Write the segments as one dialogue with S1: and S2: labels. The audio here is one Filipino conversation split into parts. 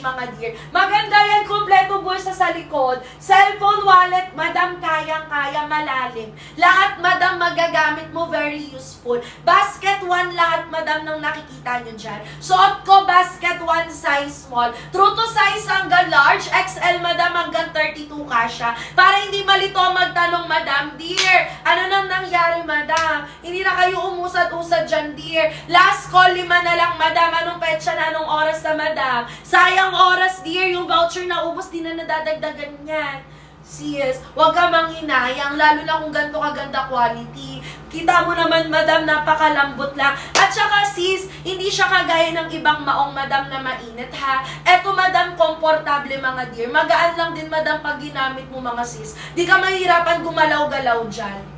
S1: mga dear. Maganda yan, kompleto bulsa sa likod. Cellphone, wallet, madam, kayang-kaya, malalim. Lahat, madam, magagamit mo, very useful. Basket 1 lahat, madam, nang nakikita nyo dyan. Suot ko, basket 1 size small. True to size hanggang large, XL, madam, hanggang 32 kasha. Para hindi malito magtanong, madam, dear, ano nang nangyari, madam? Hindi na kayo umusad-usad dyan, dear. Last call, 5 na lang, madam. Anong petsa na, anong oras na, madam? Sayang oras, dear. Yung voucher na ubos, di na nadadagdagan yan. Sis, huwag ka manghinayang, lalo na kung ganito kaganda quality. Kita mo naman, madam, napakalambot lang. At saka, sis, hindi siya kagaya ng ibang maong, madam, na mainit, ha? Eto, madam, komportable, mga dear. Magaan lang din, madam, pag ginamit mo, mga sis. Di ka mahirapan gumalaw-galaw dyan.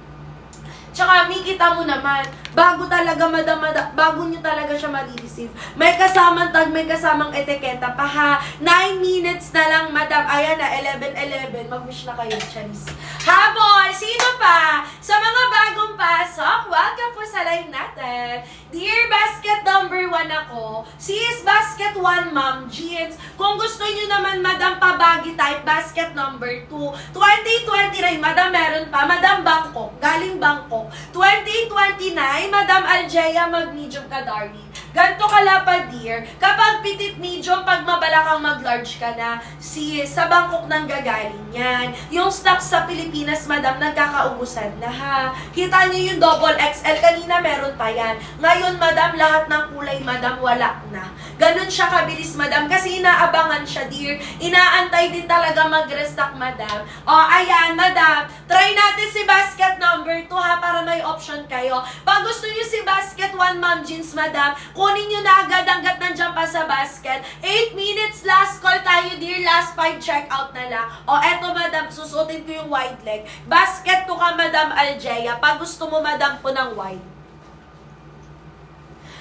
S1: Tsaka, kita mo naman, bago talaga, madam, bago nyo talaga siya ma-receive. May kasamang tag, may kasamang etiketa pa, ha? 9 minutes na lang, madam. Ayan na, 11:11. Mag-wish na kayo, Charis. Habol! Sino pa? Sa mga bagong pasok, welcome po sa live natin. Dear basket number 1 ako. Sis, basket 1, ma'am, jeans. Kung gusto nyo naman, madam, pabagi type, basket number 2. 2029, madam, meron pa. Madam, Bangkok. Galing Bangkok. 2029, Madam Algea, mag-medium ka, darling. Ganto kalapad, dear. Kapag petit medium, pag mabala kang mag-large ka na, sis, sa Bangkok nang gagaling yan. Yung stock sa Pilipinas, madam, nagkakaubusan na, ha? Kita niyo yung double XL, kanina meron pa yan. Ngayon, madam, lahat ng kulay, madam, wala na. Ganun siya kabilis, madam, kasi inaabangan siya, dear. Inaantay din talaga mag-restock, madam. O, ayan, madam, try natin si basket number 2, ha, para may option kayo. Pag gusto niyo si basket 1, ma'am, jeans, madam, kunin nyo na agad hanggat nandiyan pa sa basket. 8 minutes, last call tayo, dear. Last 5 check-out na lang. O, eto, madam, susutin ko yung wide leg. Basket 2 ka, madam Algea. Pag gusto mo, madam, po ng wide.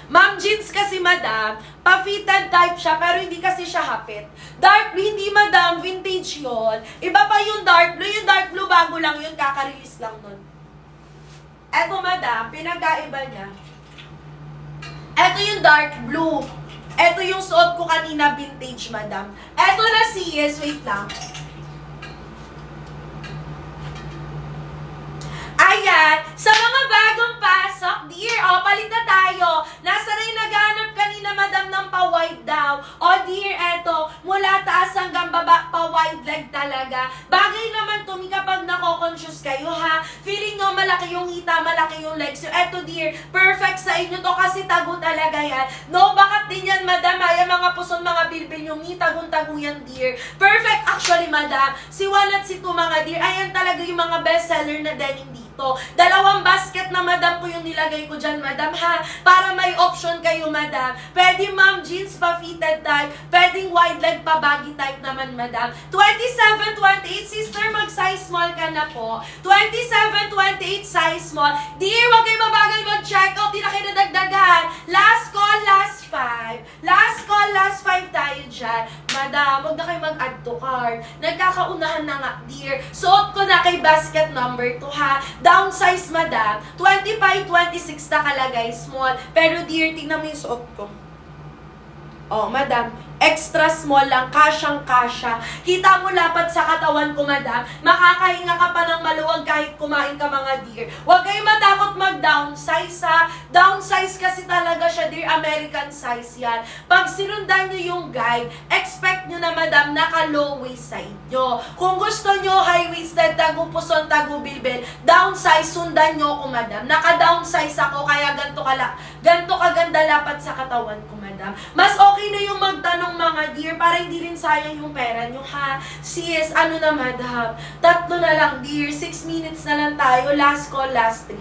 S1: Ma'am, jeans kasi, madam, pa-fitted type siya, pero hindi kasi siya hapit. Dark blue, hindi, madam, vintage yon. Iba pa yung dark blue. Yung dark blue, bago lang yun, kaka-release lang nun. Eto, madam, pinagkaiba niya. Eto yung dark blue. Eto yung suot ko kanina, vintage, madam. Eto na sis, wait lang. Ayan, sa mga bagong pasok, dear, o, palit na tayo. Nasa na yung naghanap kanina, madam, ng pa-wide daw. O, dear, eto, mula taas hanggang baba, pa-wide leg talaga. Bagay naman to, kapag nako-conscious kayo, ha? Feeling nyo, malaki yung hita, malaki yung legs. So, eto, dear, perfect sa inyo to kasi tago talaga yan. No, bakat din yan, madam, ha? Yung mga puson, mga bilbil yung tagong-tago yan, dear. Perfect, actually, madam. Si 1 at si 2, mga dear, ayan talaga yung mga bestseller na denim dito. Dalawang basket na, madam, ko yung nilagay ko dyan, madam, ha? Para may option kayo, madam. Pwede, ma'am, jeans pa fitted type. Pwedeng wide leg pa baggy type naman, madam. 27, 28, sister, mag-size small ka na po. 27, 28, size small. Dear, wag kayo mabagal mag-checkout. Di na kayo nadagdagan. Last call, last 5. Last call, last 5 tayo dyan. Madam, wag na kayo mag-add to cart. Nagkakaunahan na nga, dear. Suot ko na kay basket number 2, ha? Downsize, madam. 25, 26 na kalagay, small. Pero, dear, tingnan mo yung suot ko. Oh, madam, extra small lang, kasyang-kasya. Kita mo lapat sa katawan ko, madam. Makakahinga ka pa ng maluwag kahit kumain ka, mga dear. Huwag kayo matakot mag-downsize, ha? Downsize kasi talaga siya, dear. American size yan. Pag sinundan nyo yung guide, expect nyo na, madam, naka-low waist sa inyo. Kung gusto nyo high-waisted, tagu-puson, tagu-bilbil, downsize, sundan nyo ako, madam. Naka-downsize ako, kaya ganto kaganda lapat sa katawan ko, madam. Mas okay na yung magtanong, mga dear, para hindi rin sayang yung pera nyo, ha? Sis, ano na, madam? 3 na lang, dear. 6 minutes na lang tayo. Last call, last 3.